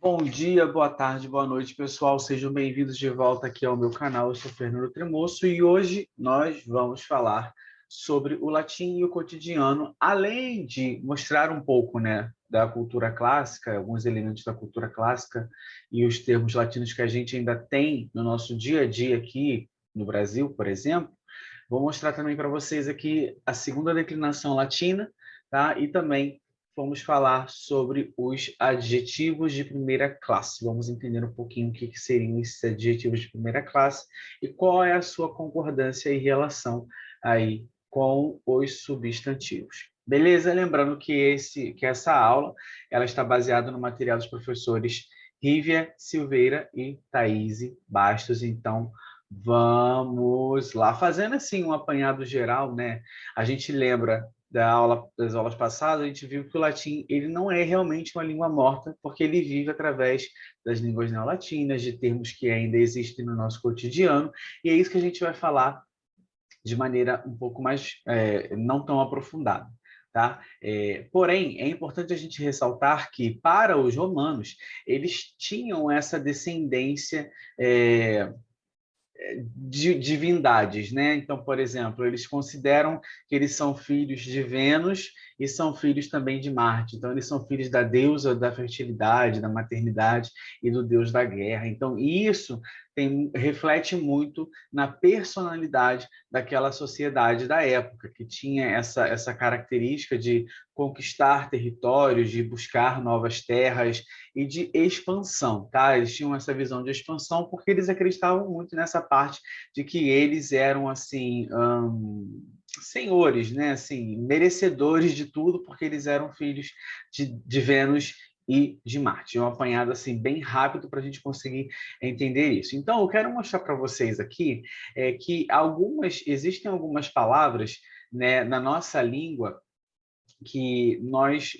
Bom dia, boa tarde, boa noite, pessoal. Sejam bem-vindos de volta aqui ao meu canal. Eu sou Fernando Tremoço e hoje nós vamos falar sobre o latim e o cotidiano, além de mostrar um pouco, né, da cultura clássica, alguns elementos da cultura clássica e os termos latinos que a gente ainda tem no nosso dia a dia aqui no Brasil, por exemplo. Vou mostrar também para vocês aqui a segunda declinação latina, tá? E também vamos falar sobre os adjetivos de primeira classe. Vamos entender um pouquinho o que seriam esses adjetivos de primeira classe e qual é a sua concordância e relação aí com os substantivos. Beleza? Lembrando que essa aula ela está baseada no material dos professores Rívia Silveira e Thaís Bastos. Então, vamos lá. Fazendo assim um apanhado geral, né? A gente lembra das aulas passadas, a gente viu que o latim ele não é realmente uma língua morta, porque ele vive através das línguas neolatinas, de termos que ainda existem no nosso cotidiano, e é isso que a gente vai falar de maneira um pouco mais, não tão aprofundada. Tá? Porém, é importante a gente ressaltar que, para os romanos, eles tinham essa descendência de divindades, né? Então, por exemplo, eles consideram que eles são filhos de Vênus e são filhos também de Marte. Então, eles são filhos da deusa da fertilidade, da maternidade e do deus da guerra. Então, isso reflete muito na personalidade daquela sociedade da época, que tinha essa característica de conquistar territórios, de buscar novas terras e de expansão, tá? Eles tinham essa visão de expansão porque eles acreditavam muito nessa parte de que eles eram, assim, senhores, né? Assim, merecedores de tudo porque eles eram filhos de Vênus e de Marte. Um apanhado assim bem rápido para a gente conseguir entender isso. Então, eu quero mostrar para vocês aqui que existem algumas palavras, né, na nossa língua que nós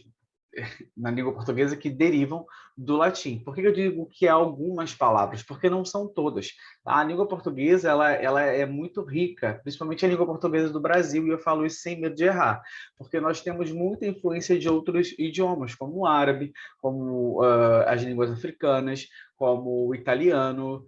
na língua portuguesa que derivam do latim. Por que eu digo que há algumas palavras? Porque não são todas. A língua portuguesa ela é muito rica, principalmente a língua portuguesa do Brasil, e eu falo isso sem medo de errar, porque nós temos muita influência de outros idiomas, como o árabe, como as línguas africanas, como o italiano,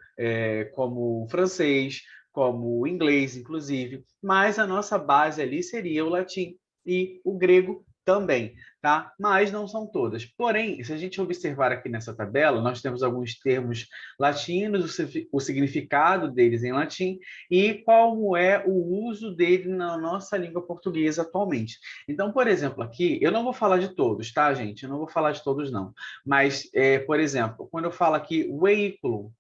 como o francês, como o inglês, inclusive, mas a nossa base ali seria o latim e o grego também, tá? Mas não são todas. Porém, se a gente observar aqui nessa tabela, nós temos alguns termos latinos, o significado deles em latim e qual é o uso dele na nossa língua portuguesa atualmente. Então, por exemplo, aqui, eu não vou falar de todos, tá, gente? Eu não vou falar de todos, não. Mas, por exemplo, quando eu falo aqui veículo,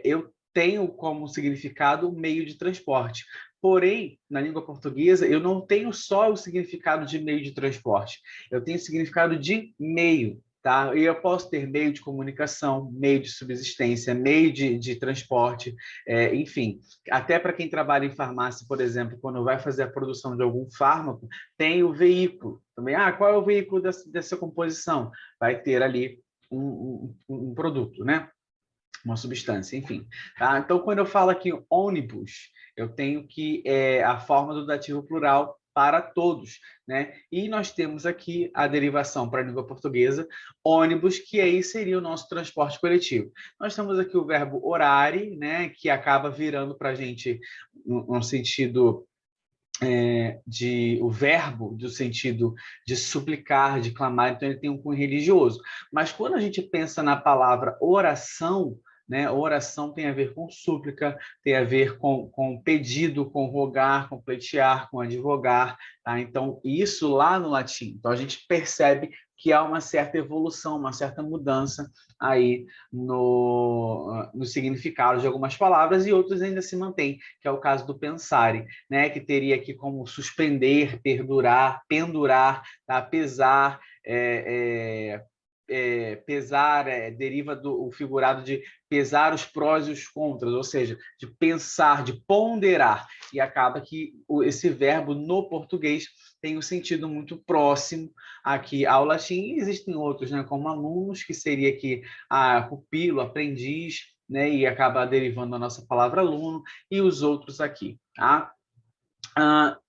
eu tenho como significado meio de transporte. Porém, na língua portuguesa, eu não tenho só o significado de meio de transporte, eu tenho o significado de meio, tá? E eu posso ter meio de comunicação, meio de subsistência, meio de transporte, enfim. Até para quem trabalha em farmácia, por exemplo, quando vai fazer a produção de algum fármaco, tem o veículo também. Ah, qual é o veículo dessa composição? Vai ter ali um produto, né? Uma substância, enfim. Tá? Então, quando eu falo aqui ônibus, eu tenho que a forma do dativo plural para todos, né? E nós temos aqui a derivação para a língua portuguesa, ônibus, que aí seria o nosso transporte coletivo. Nós temos aqui o verbo orare, né? Que acaba virando para a gente um sentido o verbo do sentido de suplicar, de clamar, então ele tem um cunho religioso. Mas quando a gente pensa na palavra oração, né, oração tem a ver com súplica, tem a ver com pedido, com rogar, com pleitear, com advogar, tá? Então, isso lá no latim. Então, a gente percebe que há uma certa evolução, uma certa mudança aí no significado de algumas palavras e outras ainda se mantém, que é o caso do pensare, né, que teria aqui como suspender, perdurar, pendurar, tá? Pesar, pesar deriva do figurado de pesar os prós e os contras, ou seja, de pensar, de ponderar, e acaba que esse verbo no português tem um sentido muito próximo aqui ao latim, e existem outros, né, como alunos, que seria aqui pupilo, aprendiz, né, e acaba derivando a nossa palavra aluno, e os outros aqui, tá?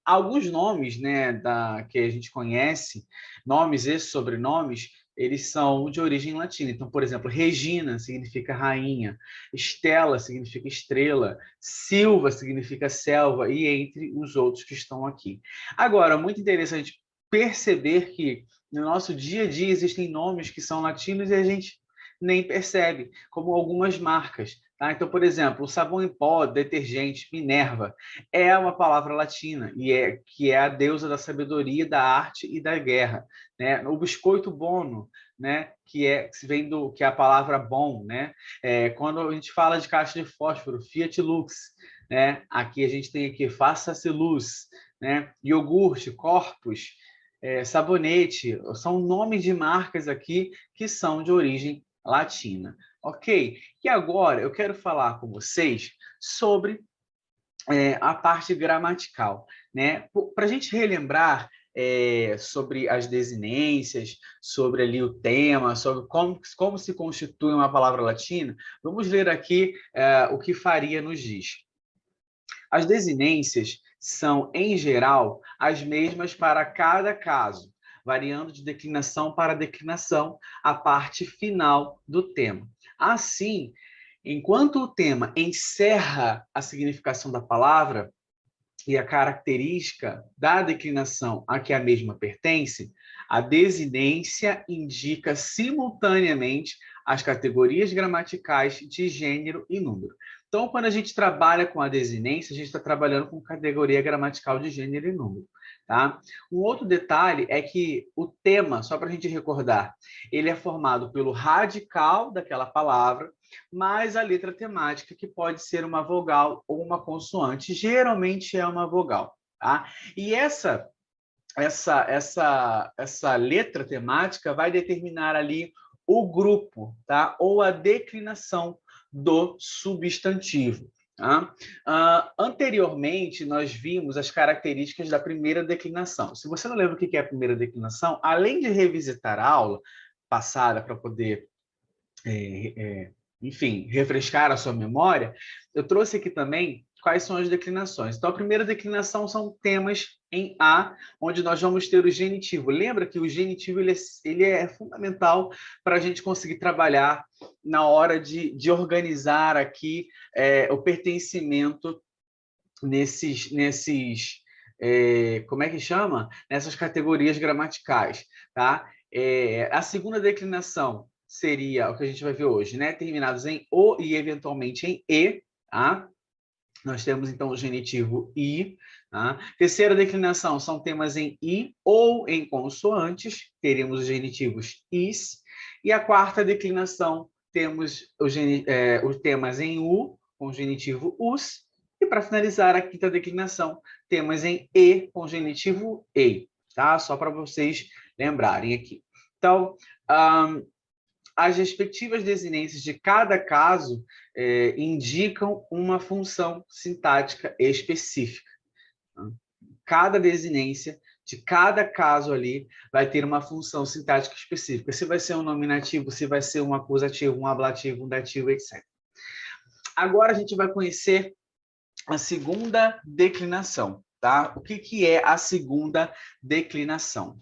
Alguns nomes, né, que a gente conhece, nomes e sobrenomes, eles são de origem latina. Então, por exemplo, Regina significa rainha, Estela significa estrela, Silva significa selva, e entre os outros que estão aqui. Agora, muito interessante perceber que no nosso dia a dia existem nomes que são latinos e a gente nem percebe, como algumas marcas. Tá? Então, por exemplo, o sabão em pó, detergente, Minerva, é uma palavra latina, que é a deusa da sabedoria, da arte e da guerra. Né? O biscoito Bono, né? Que é a palavra bom. Né? Quando a gente fala de caixa de fósforo, Fiat Lux, né? Aqui a gente tem aqui, faça-se luz, né? Iogurte, Corpus, sabonete, são nomes de marcas aqui que são de origem latina, ok? E agora eu quero falar com vocês sobre a parte gramatical, né? Para a gente relembrar sobre as desinências, sobre ali o tema, sobre como se constitui uma palavra latina, vamos ler aqui o que Faria nos diz. As desinências são, em geral, as mesmas para cada caso, variando de declinação para declinação a parte final do tema. Assim, enquanto o tema encerra a significação da palavra e a característica da declinação a que a mesma pertence, a desinência indica simultaneamente as categorias gramaticais de gênero e número. Então, quando a gente trabalha com a desinência, a gente está trabalhando com categoria gramatical de gênero e número. Tá? Um outro detalhe é que o tema, só para a gente recordar, ele é formado pelo radical daquela palavra, mais a letra temática, que pode ser uma vogal ou uma consoante. Geralmente é uma vogal. Tá? E essa letra temática vai determinar ali o grupo, tá? Ou a declinação do substantivo. Tá? Anteriormente, nós vimos as características da primeira declinação. Se você não lembra o que é a primeira declinação, além de revisitar a aula passada para poder enfim, refrescar a sua memória, eu trouxe aqui também quais são as declinações. Então, a primeira declinação são temas em A, onde nós vamos ter o genitivo. Lembra que o genitivo ele é fundamental para a gente conseguir trabalhar na hora de organizar aqui o pertencimento nesses como é que chama? Nessas categorias gramaticais. Tá? A segunda declinação seria o que a gente vai ver hoje, né? Terminados em O e eventualmente em E, tá? Nós temos, então, o genitivo I. Tá? Terceira declinação são temas em I ou em consoantes, teremos os genitivos is. E a quarta declinação, temos os temas em U, com o genitivo us. E, para finalizar, a quinta declinação, temas em E, com o genitivo ei. Tá? Só para vocês lembrarem aqui. Então, as respectivas desinências de cada caso indicam uma função sintática específica. Cada desinência de cada caso ali vai ter uma função sintática específica. Se vai ser um nominativo, se vai ser um acusativo, um ablativo, um dativo, etc. Agora a gente vai conhecer a segunda declinação. Tá? O que é a segunda declinação?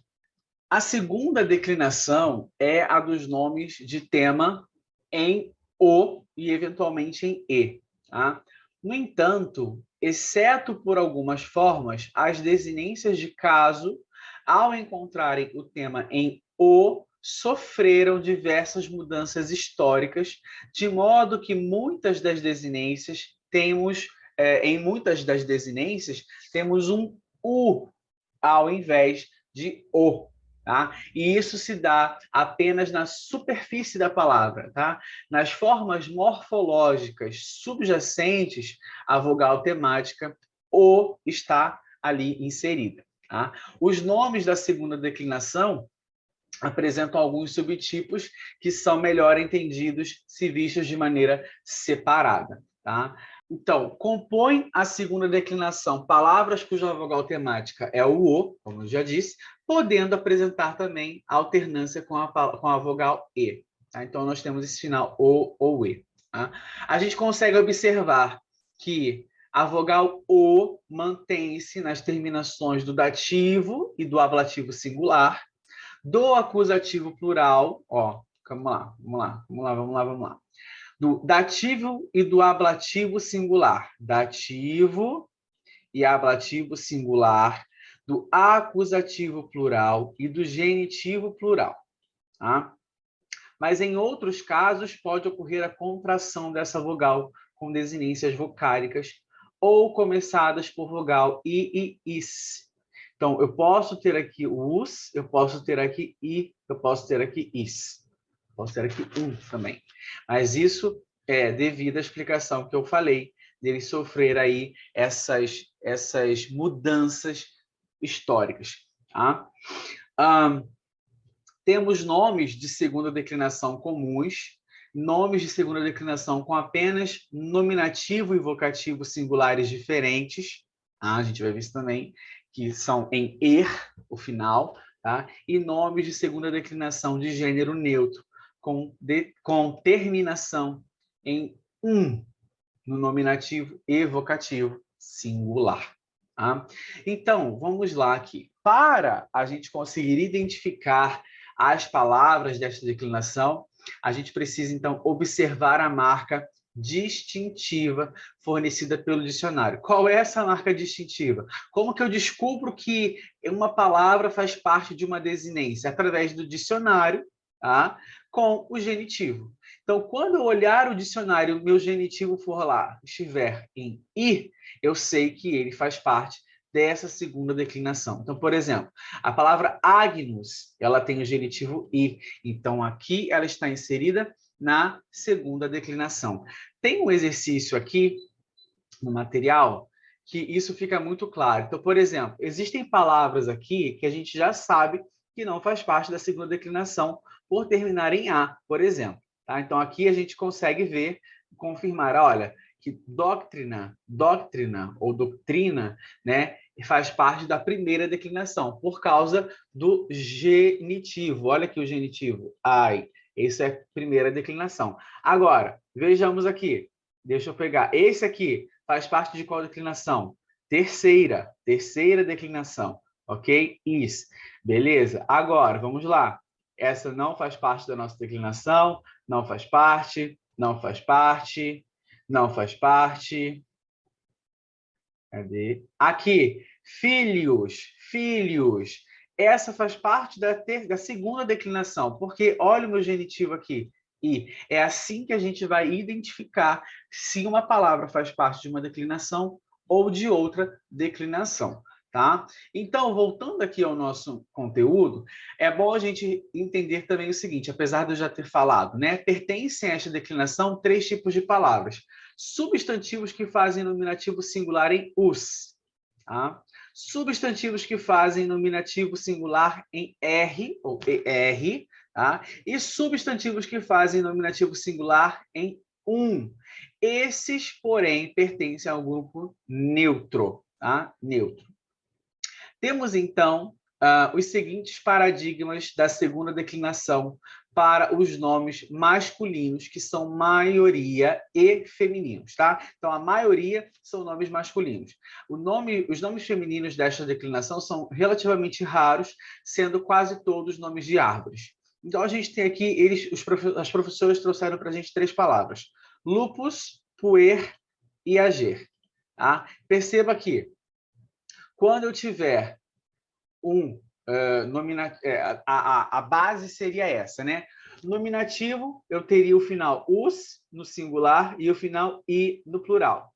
A segunda declinação é a dos nomes de tema em O e, eventualmente, em E. Tá? No entanto, exceto por algumas formas, as desinências de caso, ao encontrarem o tema em O, sofreram diversas mudanças históricas, de modo que muitas das desinências em muitas das desinências, temos um U ao invés de O. Tá? E isso se dá apenas na superfície da palavra. Tá? Nas formas morfológicas subjacentes à vogal temática, O está ali inserida. Tá? Os nomes da segunda declinação apresentam alguns subtipos que são melhor entendidos se vistos de maneira separada. Tá? Então, compõe a segunda declinação palavras cuja vogal temática é o O, como eu já disse, podendo apresentar também alternância com a vogal E. Tá? Então, nós temos esse final O ou E. Tá? A gente consegue observar que a vogal O mantém-se nas terminações do dativo e do ablativo singular, Do acusativo plural, ó, vamos lá. Do dativo e do ablativo singular. Dativo e ablativo singular, do acusativo plural e do genitivo plural. Tá? Mas em outros casos pode ocorrer a contração dessa vogal com desinências vocálicas ou começadas por vogal i e is. Então, eu posso ter aqui o us, eu posso ter aqui i, eu posso ter aqui is. Posso ter aqui também. Mas isso é devido à explicação que eu falei, dele sofrer aí essas mudanças históricas. Tá? Temos nomes de segunda declinação comuns, nomes de segunda declinação com apenas nominativo e vocativo singulares diferentes. Tá? A gente vai ver isso também, que são em er, o final, tá? E nomes de segunda declinação de gênero neutro, com terminação em no nominativo e vocativo singular. Tá? Então, vamos lá aqui. Para a gente conseguir identificar as palavras desta declinação, a gente precisa, então, observar a marca distintiva fornecida pelo dicionário. Qual é essa marca distintiva? Como que eu descubro que uma palavra faz parte de uma desinência? Através do dicionário, tá? Com o genitivo. Então, quando eu olhar o dicionário, meu genitivo for lá, estiver em i, eu sei que ele faz parte dessa segunda declinação. Então, por exemplo, a palavra agnus, ela tem o genitivo i. Então, aqui ela está inserida na segunda declinação. Tem um exercício aqui no material que isso fica muito claro. Então, por exemplo, existem palavras aqui que a gente já sabe que não faz parte da segunda declinação por terminar em a, por exemplo. Tá? Então, aqui a gente consegue ver, confirmar, olha, que doutrina ou doutrina, né, faz parte da primeira declinação, por causa do genitivo. Olha aqui o genitivo, ai. Essa é a primeira declinação. Agora, vejamos aqui. Deixa eu pegar. Esse aqui faz parte de qual declinação? Terceira declinação. Ok? Is. Beleza? Agora, vamos lá. Essa não faz parte da nossa declinação, não faz parte, não faz parte, não faz parte. Cadê? Aqui, filhos. Essa faz parte da segunda declinação, porque olha o meu genitivo aqui. E é assim que a gente vai identificar se uma palavra faz parte de uma declinação ou de outra declinação. Tá? Então, voltando aqui ao nosso conteúdo, é bom a gente entender também o seguinte, apesar de eu já ter falado, né? Pertencem a esta declinação 3 tipos de palavras. Substantivos que fazem nominativo singular em us. Tá? Substantivos que fazem nominativo singular em R ou ER. Tá? E substantivos que fazem nominativo singular em Esses, porém, pertencem ao grupo neutro. Tá? Neutro. Temos, então, os seguintes paradigmas da segunda declinação para os nomes masculinos, que são maioria e femininos, tá? Então, a maioria são nomes masculinos. Os nomes femininos desta declinação são relativamente raros, sendo quase todos nomes de árvores. Então, a gente tem aqui, as professoras trouxeram para a gente 3 palavras. Lupus, puer e ager. Tá? Perceba que, quando eu tiver a base seria essa, né? Nominativo, eu teria o final us no singular e o final i no plural.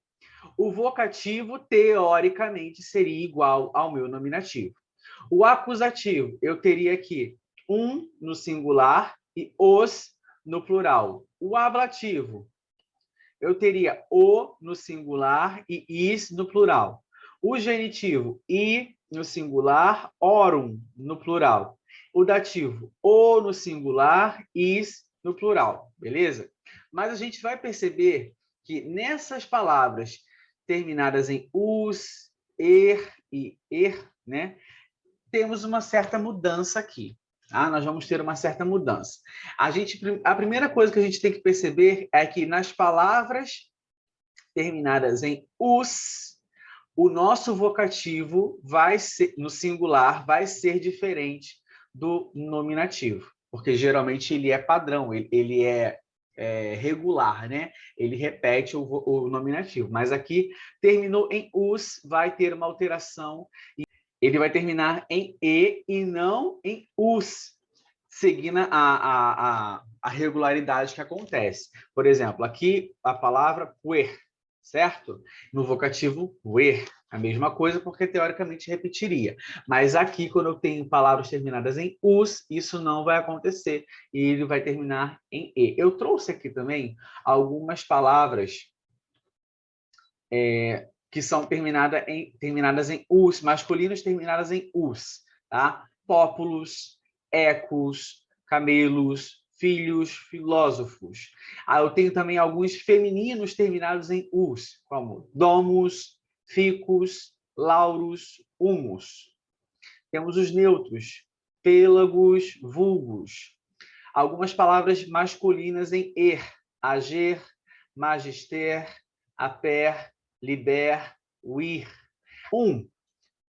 O vocativo, teoricamente, seria igual ao meu nominativo. O acusativo, eu teria aqui no singular e os no plural. O ablativo, eu teria o no singular e is no plural. O genitivo, i no singular, orum no plural. O dativo, o no singular, is no plural, beleza? Mas a gente vai perceber que nessas palavras terminadas em us, e er, né, temos uma certa mudança aqui. Nós vamos ter uma certa mudança. A primeira coisa que a gente tem que perceber é que nas palavras terminadas em us, o nosso vocativo vai ser, no singular, vai ser diferente do nominativo, porque geralmente ele é padrão, ele é regular, né? Ele repete o nominativo, mas aqui terminou em us, vai ter uma alteração, ele vai terminar em e não em us, seguindo a regularidade que acontece. Por exemplo, aqui a palavra puer, certo? No vocativo puer, a mesma coisa, porque teoricamente repetiria. Mas aqui, quando eu tenho palavras terminadas em us, isso não vai acontecer, e ele vai terminar em e. Eu trouxe aqui também algumas palavras que são terminadas em us, masculinos terminadas em us, tá? Pópulos, ecos, camelos, filhos, filósofos. Eu tenho também alguns femininos terminados em us, como domus, ficus, lauros, humus. Temos os neutros, pélagos, vulgos. Algumas palavras masculinas em er, ager, magister, aper, liber, vir.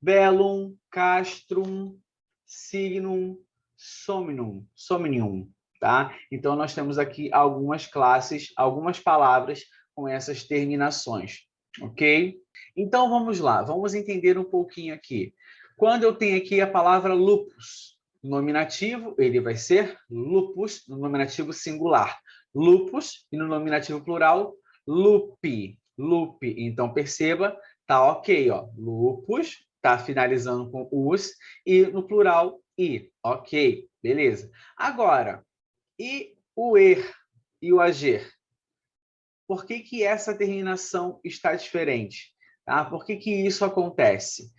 Bellum, castrum, signum, somnium, tá? Então, nós temos aqui algumas classes, algumas palavras com essas terminações, ok? Então, vamos lá, vamos entender um pouquinho aqui. Quando eu tenho aqui a palavra lupus, no nominativo, ele vai ser lupus, no nominativo singular. Lupus, e no nominativo plural, lupi. Lupi. Então, perceba, tá ok, ó. Lupus, tá finalizando com us, e no plural, i. Ok, beleza. Agora, e o er e o ager? Por que que essa terminação está diferente? Tá? Por que que isso acontece?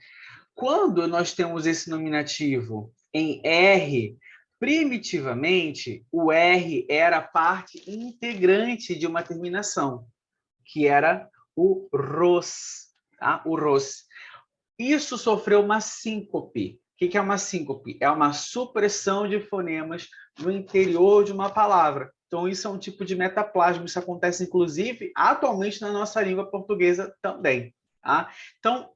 Quando nós temos esse nominativo em R, primitivamente, o R era parte integrante de uma terminação, que era o ros, tá? O ros. Isso sofreu uma síncope. O que é uma síncope? É uma supressão de fonemas no interior de uma palavra. Então, isso é um tipo de metaplasma. Isso acontece, inclusive, atualmente na nossa língua portuguesa também. Tá? Então,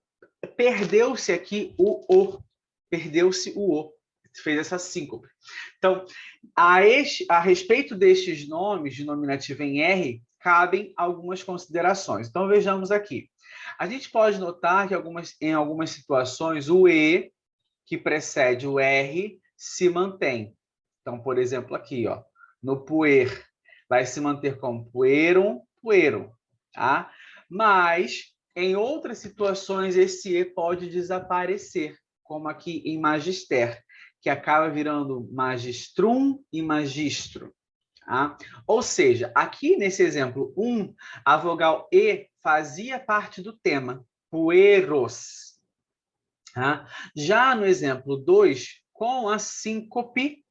perdeu-se aqui o O. Perdeu-se o O. Fez essa síncope. Então, a respeito destes nomes de nominativo em R, cabem algumas considerações. Então, vejamos aqui. A gente pode notar que em algumas situações o E, que precede o R, se mantém. Então, por exemplo, aqui, ó, no puer, vai se manter como puerum, puerum. Tá? Mas, em outras situações, esse E pode desaparecer, como aqui em magister, que acaba virando magistrum e magistro. Tá? Ou seja, aqui nesse exemplo 1, a vogal E fazia parte do tema, pueros. Tá? Já no exemplo 2, com a síncope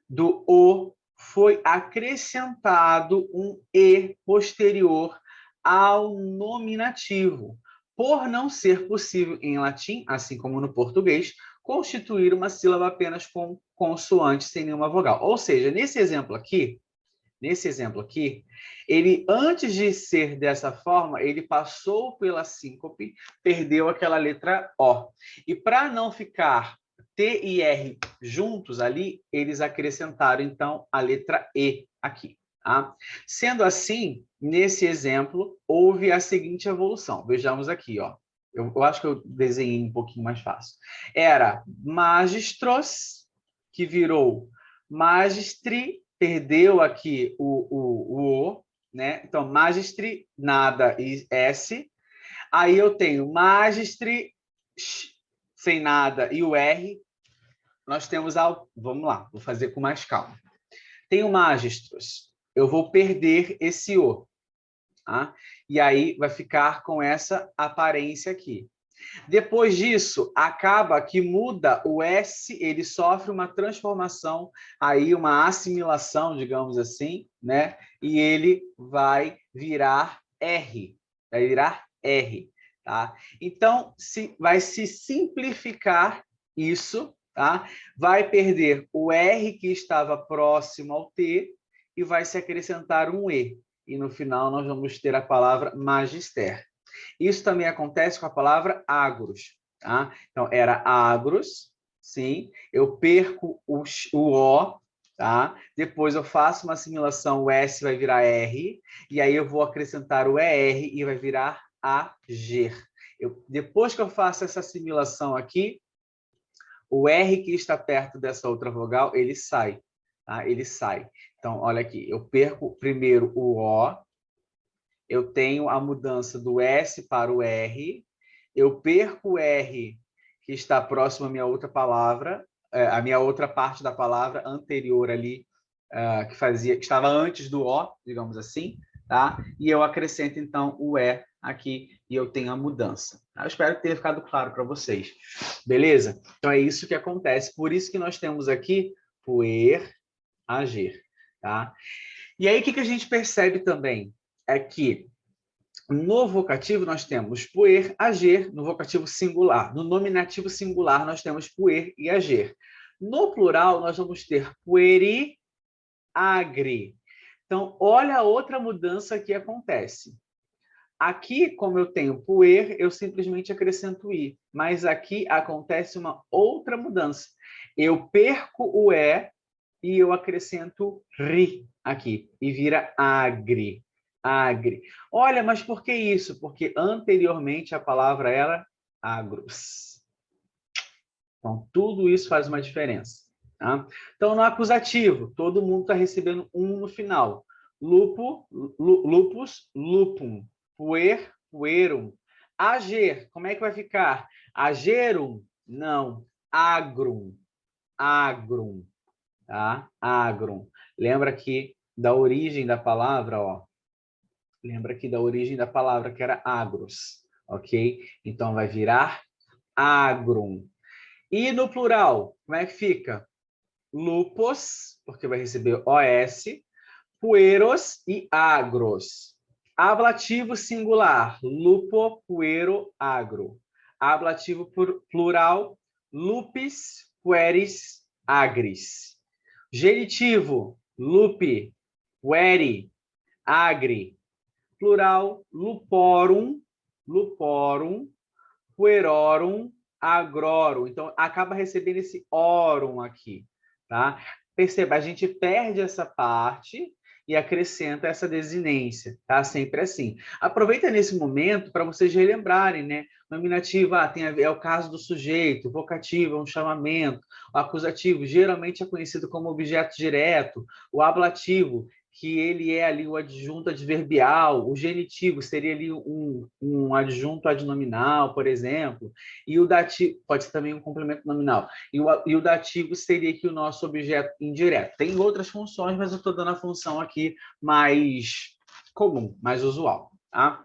do O, foi acrescentado um E posterior ao nominativo, por não ser possível em latim, assim como no português, constituir uma sílaba apenas com consoante sem nenhuma vogal. Ou seja, nesse exemplo aqui, ele, antes de ser dessa forma, ele passou pela síncope, perdeu aquela letra O. E para não ficar T e R juntos ali, eles acrescentaram, então, a letra E aqui. Tá? Sendo assim, nesse exemplo, houve a seguinte evolução. Vejamos aqui, ó. Eu acho que eu desenhei um pouquinho mais fácil. Era magistros, que virou magistri, perdeu aqui o né? Então, magistri, nada e S. Aí eu tenho magistri, sem nada e o R. Nós temos, vamos lá, vou fazer com mais calma. Tenho magistros, eu vou perder esse O. Tá? E aí vai ficar com essa aparência aqui. Depois disso, acaba que muda o S, ele sofre uma transformação, aí uma assimilação, digamos assim, né? E ele vai virar R, tá? Então, vai se simplificar isso, tá? Vai perder o R que estava próximo ao T e vai se acrescentar um E. E no final nós vamos ter a palavra magister. Isso também acontece com a palavra agros. Tá? Então, era agros, sim, eu perco o O, tá? Depois eu faço uma assimilação, o S vai virar R, e aí eu vou acrescentar o ER e vai virar AGER. Depois que eu faço essa assimilação aqui, o R que está perto dessa outra vogal, ele sai, tá? Ele sai. Então, olha aqui, eu perco primeiro o O, eu tenho a mudança do S para o R, eu perco o R que está próximo à minha outra palavra, a minha outra parte da palavra anterior ali, que estava antes do O, digamos assim, tá? E eu acrescento, então, o E aqui e eu tenho a mudança. Eu espero que tenha ficado claro para vocês. Beleza? Então, é isso que acontece. Por isso que nós temos aqui puer, agir, tá? E aí, o que a gente percebe também? É que no vocativo nós temos puer, agir, no vocativo singular. No nominativo singular nós temos puer e agir. No plural nós vamos ter pueri, agri. Então, olha a outra mudança que acontece. Aqui, como eu tenho puer, eu simplesmente acrescento i. Mas aqui acontece uma outra mudança. Eu perco o e e eu acrescento ri aqui. E vira agri. Agri. Olha, mas por que isso? Porque anteriormente a palavra era agros. Então, tudo isso faz uma diferença. Tá? Então, no acusativo, todo mundo está recebendo um no final. Lupus, lupum. Puer, puerum. Ager, como é que vai ficar? Agerum? Não. Agrum. Agrum. Tá? Agrum. Lembra aqui da origem da palavra, ó. Lembra aqui da origem da palavra, que era agros, ok? Então, vai virar agrum. E no plural, como é que fica? Lupos, porque vai receber OS, pueros e agros. Ablativo singular, lupo, puero, agro. Ablativo plural, lupis, pueris, agris. Genitivo, lupi, pueri, agri. Plural, luporum, luporum, puerorum, agrorum. Então, acaba recebendo esse orum aqui, tá? Perceba, a gente perde essa parte e acrescenta essa desinência, tá? Sempre assim. Aproveita nesse momento para vocês relembrarem, né? Nominativo, é o caso do sujeito, vocativo é um chamamento, o acusativo geralmente é conhecido como objeto direto, o ablativo, que ele é ali o adjunto adverbial, o genitivo seria ali um adjunto adnominal, por exemplo, e o dativo pode ser também um complemento nominal, e o dativo seria aqui o nosso objeto indireto. Tem outras funções, mas eu estou dando a função aqui mais comum, mais usual, tá?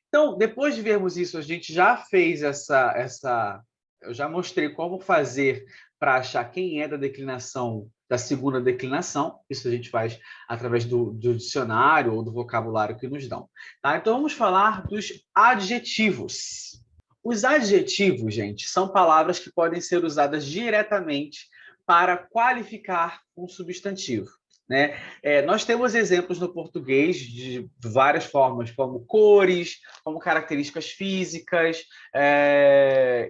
Então, depois de vermos isso, a gente já fez eu já mostrei como fazer para achar quem é da declinação, da segunda declinação. Isso a gente faz através do dicionário ou do vocabulário que nos dão. Tá? Então, vamos falar dos adjetivos. Os adjetivos, gente, são palavras que podem ser usadas diretamente para qualificar um substantivo. Né? Nós temos exemplos no português de várias formas, como cores, como características físicas.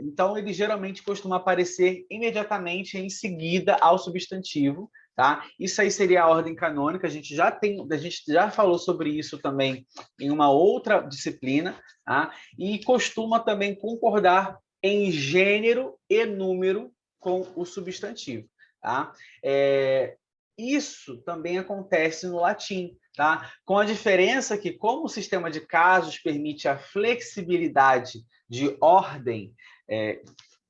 Então, ele geralmente costuma aparecer imediatamente em seguida ao substantivo. Tá? Isso aí seria a ordem canônica. A gente já falou sobre isso também em uma outra disciplina, tá? E costuma também concordar em gênero e número com o substantivo. Tá? Isso também acontece no latim, tá? Com a diferença que, como o sistema de casos permite a flexibilidade de ordem,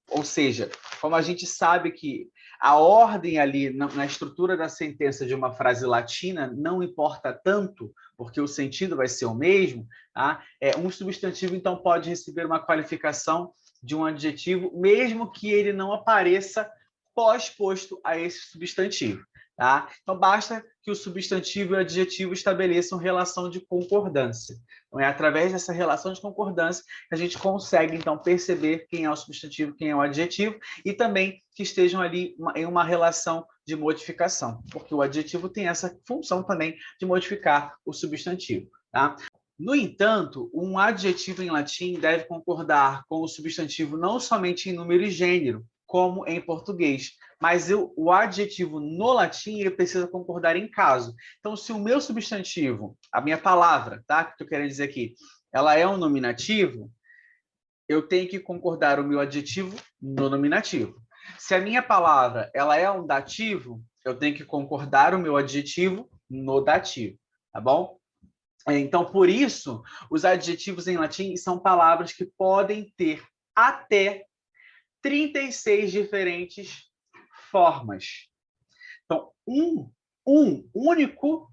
ou seja, como a gente sabe que a ordem ali na estrutura da sentença de uma frase latina não importa tanto, porque o sentido vai ser o mesmo, tá? Um substantivo, então, pode receber uma qualificação de um adjetivo, mesmo que ele não apareça pós-posto a esse substantivo. Tá? Então, basta que o substantivo e o adjetivo estabeleçam relação de concordância. Então, é através dessa relação de concordância que a gente consegue, então, perceber quem é o substantivo, quem é o adjetivo, e também que estejam ali em uma relação de modificação, porque o adjetivo tem essa função também de modificar o substantivo. Tá? No entanto, um adjetivo em latim deve concordar com o substantivo não somente em número e gênero, como em português. Mas o adjetivo no latim, ele precisa concordar em caso. Então, se o meu substantivo, a minha palavra, tá? Que eu quero dizer aqui, ela é um nominativo, eu tenho que concordar o meu adjetivo no nominativo. Se a minha palavra ela é um dativo, eu tenho que concordar o meu adjetivo no dativo, tá bom? Então, por isso, os adjetivos em latim são palavras que podem ter até 36 diferentes formas. Então, um único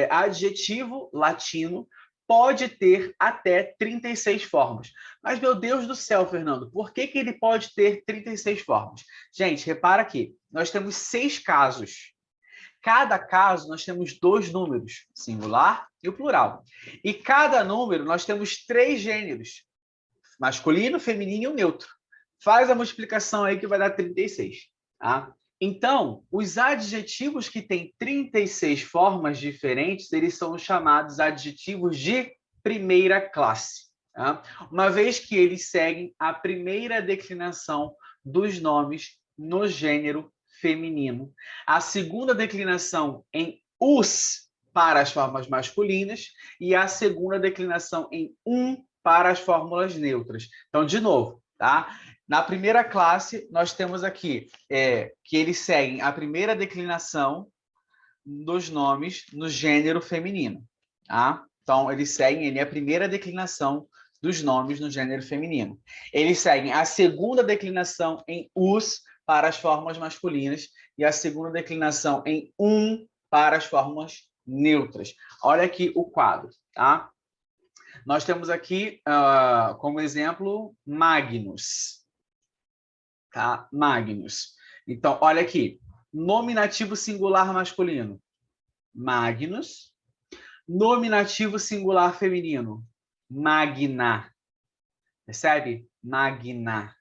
adjetivo latino pode ter até 36 formas. Mas, meu Deus do céu, Fernando, por que ele pode ter 36 formas? Gente, repara aqui, nós temos 6 casos. Cada caso, nós temos 2 números, singular e o plural. E cada número, nós temos 3 gêneros, masculino, feminino e o neutro. Faz a multiplicação aí que vai dar 36. Tá? Então, os adjetivos que têm 36 formas diferentes, eles são chamados adjetivos de primeira classe. Tá? Uma vez que eles seguem a primeira declinação dos nomes no gênero feminino. A segunda declinação em us para as formas masculinas e a segunda declinação em para as fórmulas neutras. Então, de novo, tá? Na primeira classe, nós temos aqui que eles seguem a primeira declinação dos nomes no gênero feminino. Tá? Então, eles seguem a primeira declinação dos nomes no gênero feminino. Eles seguem a segunda declinação em us para as formas masculinas e a segunda declinação em para as formas neutras. Olha aqui o quadro, tá? Nós temos aqui, como exemplo, Magnus. Tá? Magnus. Então, olha aqui. Nominativo singular masculino, Magnus. Nominativo singular feminino, Magna. Percebe? Magna.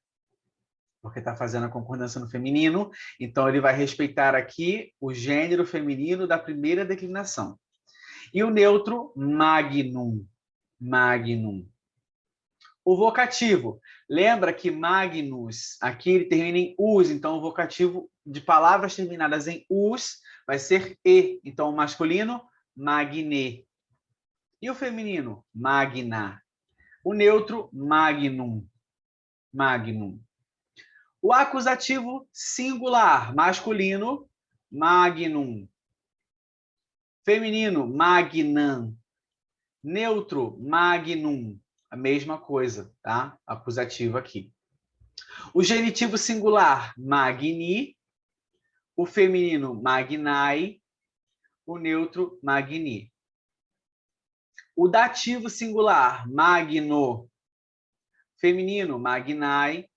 Porque está fazendo a concordância no feminino, então ele vai respeitar aqui o gênero feminino da primeira declinação. E o neutro, magnum. Magnum. O vocativo. Lembra que magnus, aqui ele termina em us, então o vocativo de palavras terminadas em us vai ser e. Então o masculino, magne. E o feminino, magna. O neutro, magnum. Magnum. O acusativo singular, masculino, magnum. Feminino, magnam. Neutro, magnum. A mesma coisa, tá? Acusativo aqui. O genitivo singular, magni. O feminino, magnai. O neutro, magni. O dativo singular, magno. Feminino, magnai.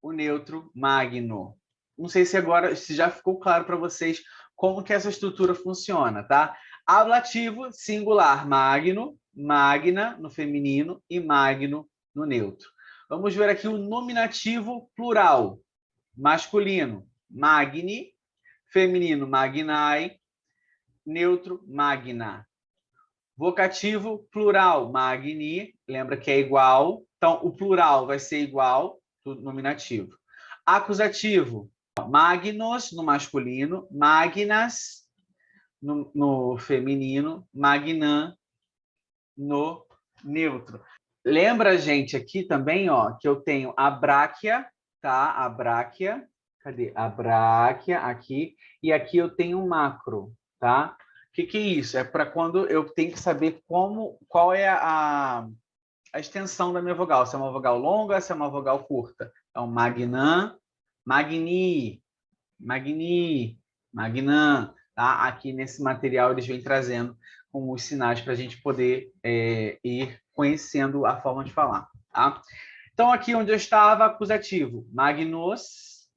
O neutro, magno. Não sei se agora se já ficou claro para vocês como que essa estrutura funciona, tá? Ablativo singular, magno, magna no feminino e magno no neutro. Vamos ver aqui o nominativo plural, masculino, magni, feminino, magnai, neutro, magna. Vocativo plural, magni, lembra que é igual, então o plural vai ser igual do nominativo. Acusativo, magnos no masculino, magnas no feminino, magnã no neutro. Lembra, gente, aqui também, ó, que eu tenho a bráquia, tá? A bráquia, cadê? A bráquia aqui, e aqui eu tenho um macro, tá? O que é isso? É para quando eu tenho que saber qual é a extensão da minha vogal, se é uma vogal longa, se é uma vogal curta. Então, magnã, magni, magni, magnã, tá? Aqui nesse material eles vêm trazendo com os sinais para a gente poder ir conhecendo a forma de falar, tá? Então, aqui onde eu estava, acusativo, magnos,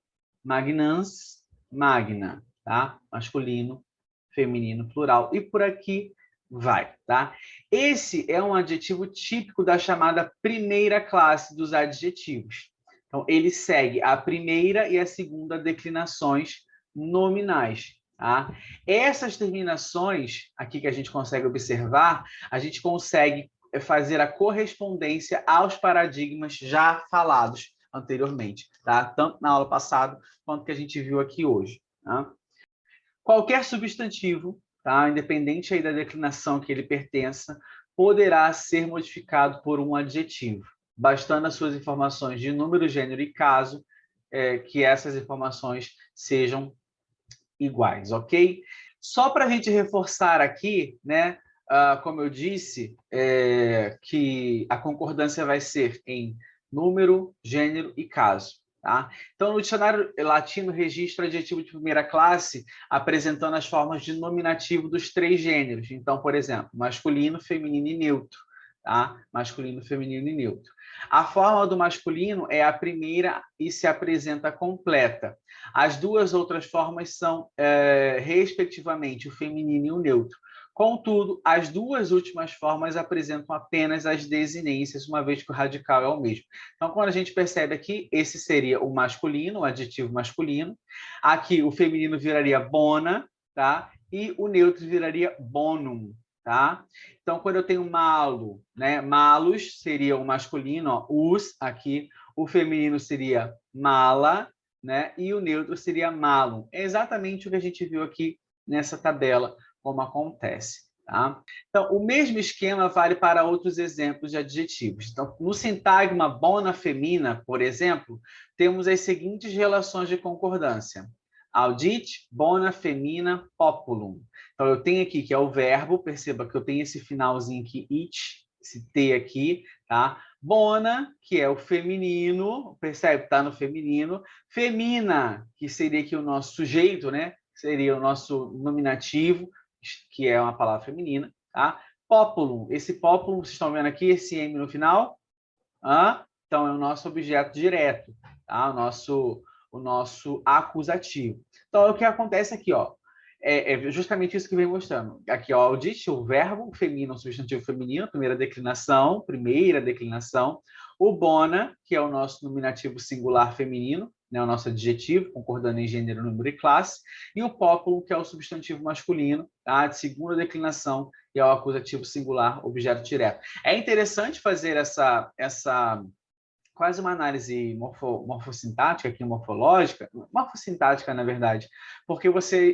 magnans, magna, tá? Masculino, feminino, plural. E por aqui vai, tá? Esse é um adjetivo típico da chamada primeira classe dos adjetivos. Então, ele segue a primeira e a segunda declinações nominais. Tá? Essas terminações aqui que a gente consegue observar, a gente consegue fazer a correspondência aos paradigmas já falados anteriormente, tá? Tanto na aula passada quanto que a gente viu aqui hoje. Tá? Qualquer substantivo, tá? Independente aí da declinação que ele pertença, poderá ser modificado por um adjetivo, bastando as suas informações de número, gênero e caso, que essas informações sejam iguais, ok? Só para a gente reforçar aqui, né? Como eu disse, que a concordância vai ser em número, gênero e caso. Tá? Então, no dicionário latino, registra adjetivo de primeira classe apresentando as formas de nominativo dos 3 gêneros. Então, por exemplo, masculino, feminino e neutro. Tá? Masculino, feminino e neutro. A forma do masculino é a primeira e se apresenta completa. As duas outras formas são, respectivamente, o feminino e o neutro. Contudo, as duas últimas formas apresentam apenas as desinências, uma vez que o radical é o mesmo. Então, quando a gente percebe aqui, esse seria o masculino, o adjetivo masculino. Aqui, o feminino viraria bona, tá? E o neutro viraria bonum, tá? Então, quando eu tenho malo, né? Malus seria o masculino, ó, us aqui. O feminino seria mala, né? E o neutro seria malum. É exatamente o que a gente viu aqui nessa tabela, como acontece. Tá? Então, o mesmo esquema vale para outros exemplos de adjetivos. Então, no sintagma bona femina, por exemplo, temos as seguintes relações de concordância. Audit, bona femina, populum. Então, eu tenho aqui que é o verbo, perceba que eu tenho esse finalzinho aqui, it, esse T aqui, tá? Bona, que é o feminino, percebe? Está no feminino. Femina, que seria aqui o nosso sujeito, né? Seria o nosso nominativo, que é uma palavra feminina, tá? Populum, esse populum, vocês estão vendo aqui, esse M no final? Então, é o nosso objeto direto, tá? O nosso acusativo. Então, o que acontece aqui, ó, é justamente isso que vem mostrando. Aqui, ó, audite, o verbo feminino, o substantivo feminino, primeira declinação. O bona, que é o nosso nominativo singular feminino, né, o nosso adjetivo, concordando em gênero, número e classe. E o populum, que é o substantivo masculino, tá, de segunda declinação, que é o acusativo singular, objeto direto. É interessante fazer essa quase uma análise morfossintática, aqui, morfossintática, na verdade, porque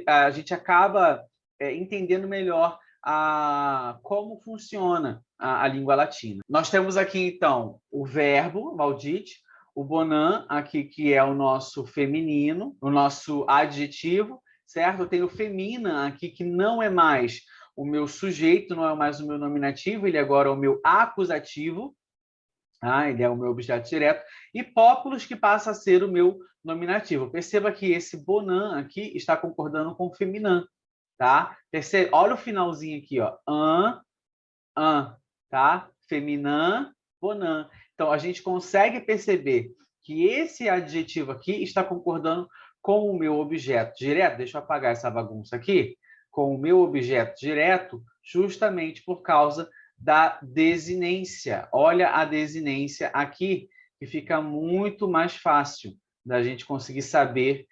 a gente acaba entendendo melhor como funciona a língua latina. Nós temos aqui, então, o verbo, audite, o bonum, aqui, que é o nosso feminino, o nosso adjetivo, certo? Eu tenho femina aqui, que não é mais o meu sujeito, não é mais o meu nominativo, ele agora é o meu acusativo, ele é o meu objeto direto, e populus, que passa a ser o meu nominativo. Perceba que esse bonum aqui está concordando com o feminã, tá? Percebe? Olha o finalzinho aqui, ó. Tá? Feminã, bonum. Então, a gente consegue perceber que esse adjetivo aqui está concordando com o meu objeto direto. Deixa eu apagar essa bagunça aqui. Com o meu objeto direto, justamente por causa da desinência. Olha a desinência aqui, que fica muito mais fácil da gente conseguir saber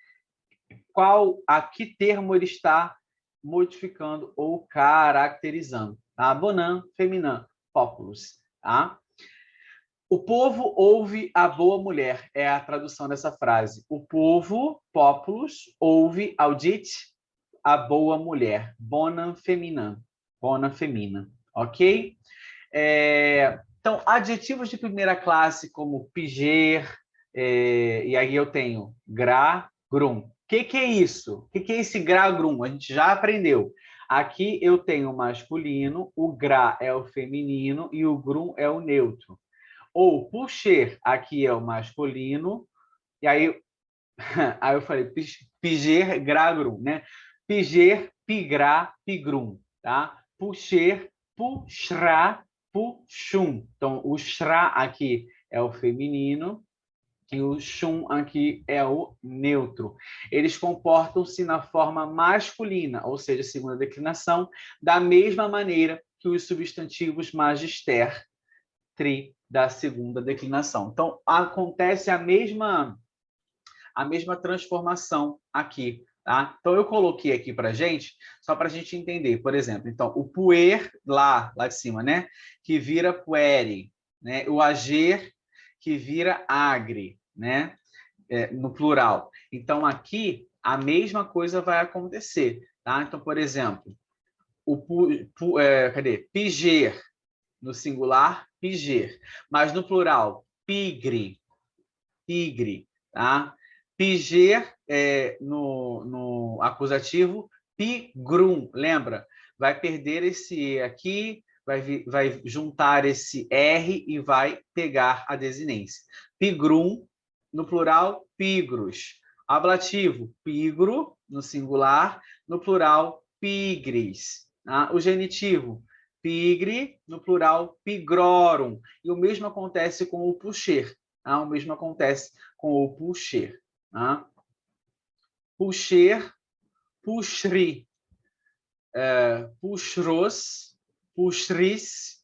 a que termo ele está modificando ou caracterizando. Tá? Bonum, feminã, populus. Tá? O povo ouve a boa mulher, é a tradução dessa frase. O povo, populus, ouve, audite, a boa mulher. Bonum feminam. Bona femina. Ok? Então, adjetivos de primeira classe como piger, e aí eu tenho gra, grum. O que é isso? O que é esse gra, grum? A gente já aprendeu. Aqui eu tenho o masculino, o gra é o feminino e o grum é o neutro. Ou puxer, aqui é o masculino, e aí, aí eu falei piger, gra, grum, né? Piger, pigra, pigrum, tá? Puxer, puxra, puxum. Então, o shra aqui é o feminino e o shum aqui é o neutro. Eles comportam-se na forma masculina, ou seja, segunda declinação, da mesma maneira que os substantivos magister, tri, da segunda declinação. Então, acontece a mesma transformação aqui. Tá? Então, eu coloquei aqui para a gente, só para a gente entender. Por exemplo, então, o puer, lá de cima, né? Que vira pueri. Né? O ager, que vira agre. né? No plural. Então, aqui, a mesma coisa vai acontecer, tá? Então, por exemplo, piger, no singular, piger. Mas no plural, pigre, pigre, tá? Piger, no acusativo, pigrum, lembra? Vai perder esse E aqui, vai juntar esse R e vai pegar a desinência. Pigrum, no plural, pigros. Ablativo, pigro, no singular, no plural, pigres. Tá? O genitivo, pigre, no plural, pigrorum. E o mesmo acontece com o puxer. Tá? O mesmo acontece com o puxer. Tá? Puxer, puxri, puxros, puxris,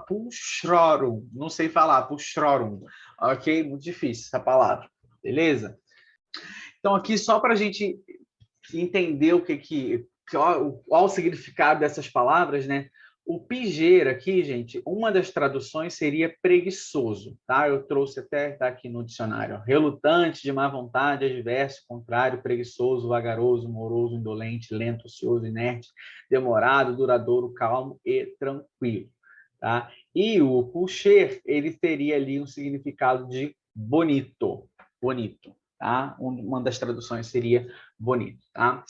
puxrorum. Não sei falar, puxrorum. Ok? Muito difícil essa palavra. Beleza? Então, aqui, só para a gente entender qual o significado dessas palavras, né? O piger aqui, gente, uma das traduções seria preguiçoso, tá? Eu trouxe até tá aqui no dicionário, ó, relutante, de má vontade, adverso, contrário, preguiçoso, vagaroso, moroso, indolente, lento, ocioso, inerte, demorado, duradouro, calmo e tranquilo, tá? E o puxer, ele teria ali um significado de bonito, bonito. Tá? Uma das traduções seria bonito. Tá?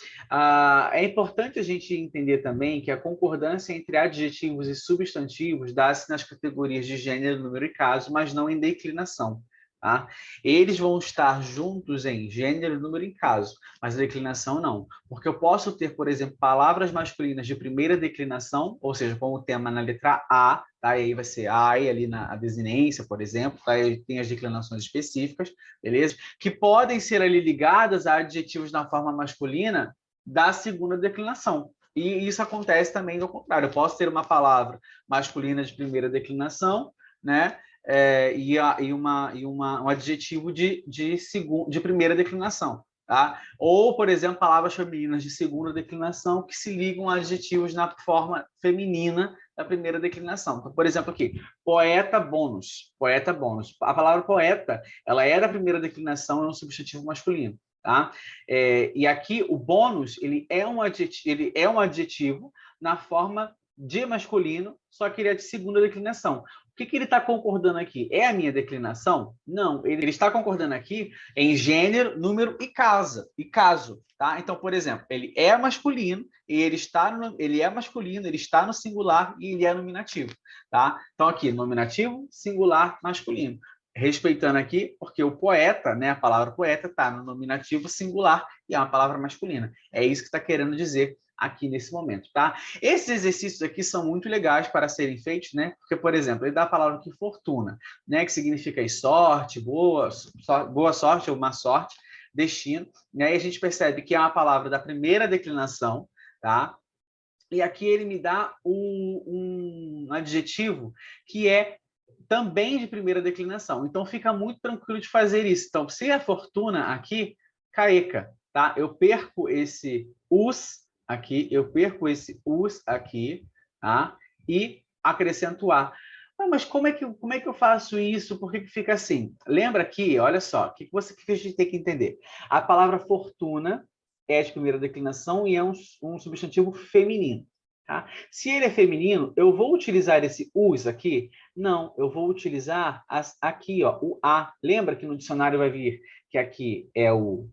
É importante a gente entender também que a concordância entre adjetivos e substantivos dá-se nas categorias de gênero, número e caso, mas não em declinação. Tá? Eles vão estar juntos em gênero, número e caso, mas a declinação não. Porque eu posso ter, por exemplo, palavras masculinas de primeira declinação, ou seja, com o tema na letra A, tá? E aí vai ser ai ali na desinência, por exemplo, tá? E tem as declinações específicas, beleza? Que podem ser ali ligadas a adjetivos na forma masculina da segunda declinação. E isso acontece também do contrário. Eu posso ter uma palavra masculina de primeira declinação, né? Um adjetivo de primeira declinação. Tá? Ou, por exemplo, palavras femininas de segunda declinação que se ligam a adjetivos na forma feminina da primeira declinação. Então, por exemplo, aqui, poeta bônus. Poeta bônus. A palavra poeta, ela é da primeira declinação, é um substantivo masculino. Tá? E aqui o bônus, ele é um adjetivo na forma de masculino, só que ele é de segunda declinação. O que ele está concordando aqui? É a minha declinação? Não, ele está concordando aqui em gênero, número e caso. Tá? Então, por exemplo, ele é masculino, e ele é masculino, ele está no singular e ele é nominativo. Tá? Então, aqui, nominativo, singular, masculino. Respeitando aqui, porque o poeta, né, a palavra poeta está no nominativo singular e é uma palavra masculina. É isso que está querendo dizer aqui nesse momento, tá? Esses exercícios aqui são muito legais para serem feitos, né? Porque, por exemplo, ele dá a palavra aqui fortuna, né? Que significa sorte, boa sorte ou má sorte, destino. E aí a gente percebe que é uma palavra da primeira declinação, tá? E aqui ele me dá um adjetivo que é também de primeira declinação. Então, fica muito tranquilo de fazer isso. Então, se é fortuna aqui, caeca, tá? Eu perco esse us aqui, tá? E acrescento a. Ah, mas como é que eu faço isso? Por que fica assim? Lembra aqui, olha só, o que a gente tem que entender? A palavra fortuna é de primeira declinação e é um substantivo feminino. Tá? Se ele é feminino, eu vou utilizar esse us aqui? Não, eu vou utilizar aqui, ó, o a. Lembra que no dicionário vai vir que aqui é o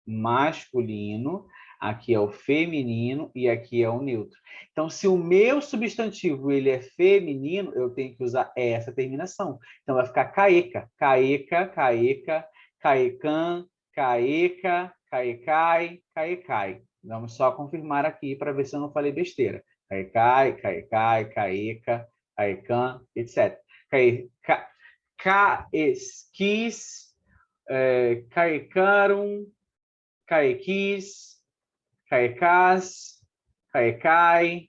masculino, aqui é o feminino e aqui é o neutro. Então, se o meu substantivo ele é feminino, eu tenho que usar essa terminação. Então, vai ficar caeca, caeca, caeca, caecã, caeca, caecai, caecai. Vamos só confirmar aqui para ver se eu não falei besteira. Caecai, caecai, caeca, caecã, etc. Caesquis, caecarum, caequis, caecás, caecai,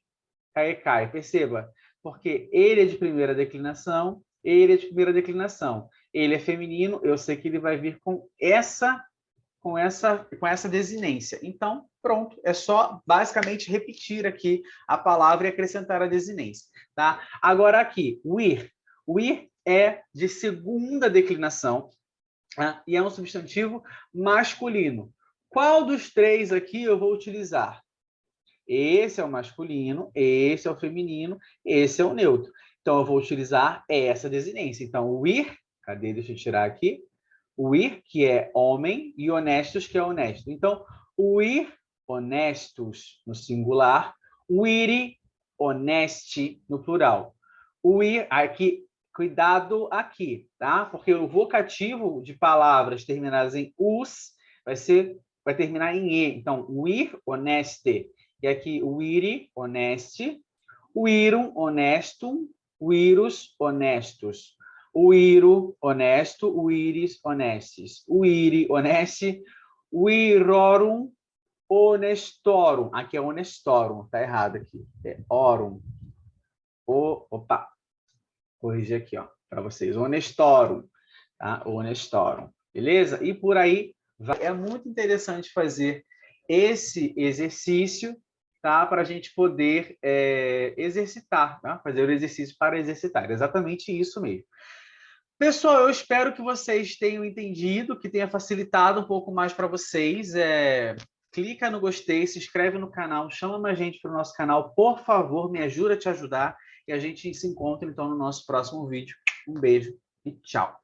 caecai. Perceba, porque ele é de primeira declinação, ele é de primeira declinação. Ele é feminino, eu sei que ele vai vir com essa desinência. Então, pronto, é só basicamente repetir aqui a palavra e acrescentar a desinência, tá? Agora aqui, o ir. O ir é de segunda declinação, tá? E é um substantivo masculino. Qual dos três aqui eu vou utilizar? Esse é o masculino, esse é o feminino, esse é o neutro. Então, eu vou utilizar essa desinência. Então, o ir, cadê? Deixa eu tirar aqui. O ir, que é homem, e honestos, que é honesto. Então, o ir, honestos, no singular. O ire, honesti, no plural. O ir, aqui, cuidado aqui, tá? Porque o vocativo de palavras terminadas em us vai terminar em e. Então, o ir, honeste. E aqui, o iri, honeste. O irum, honestum. O irus, honestos. O iro, honesto. O iris, honestes. O iri, honeste. O irorum, honestorum. Aqui é honestorum, tá errado aqui. É orum. Opa, corrigir aqui, ó, para vocês. Honestorum, tá? Honestorum. Beleza? E por aí vai. É muito interessante fazer esse exercício, tá? Para a gente poder exercitar, tá? Fazer o exercício para exercitar. É exatamente isso mesmo. Pessoal, eu espero que vocês tenham entendido, que tenha facilitado um pouco mais para vocês. Clica no gostei, se inscreve no canal, chama mais gente para o nosso canal, por favor, me ajuda a te ajudar e a gente se encontra então no nosso próximo vídeo. Um beijo e tchau!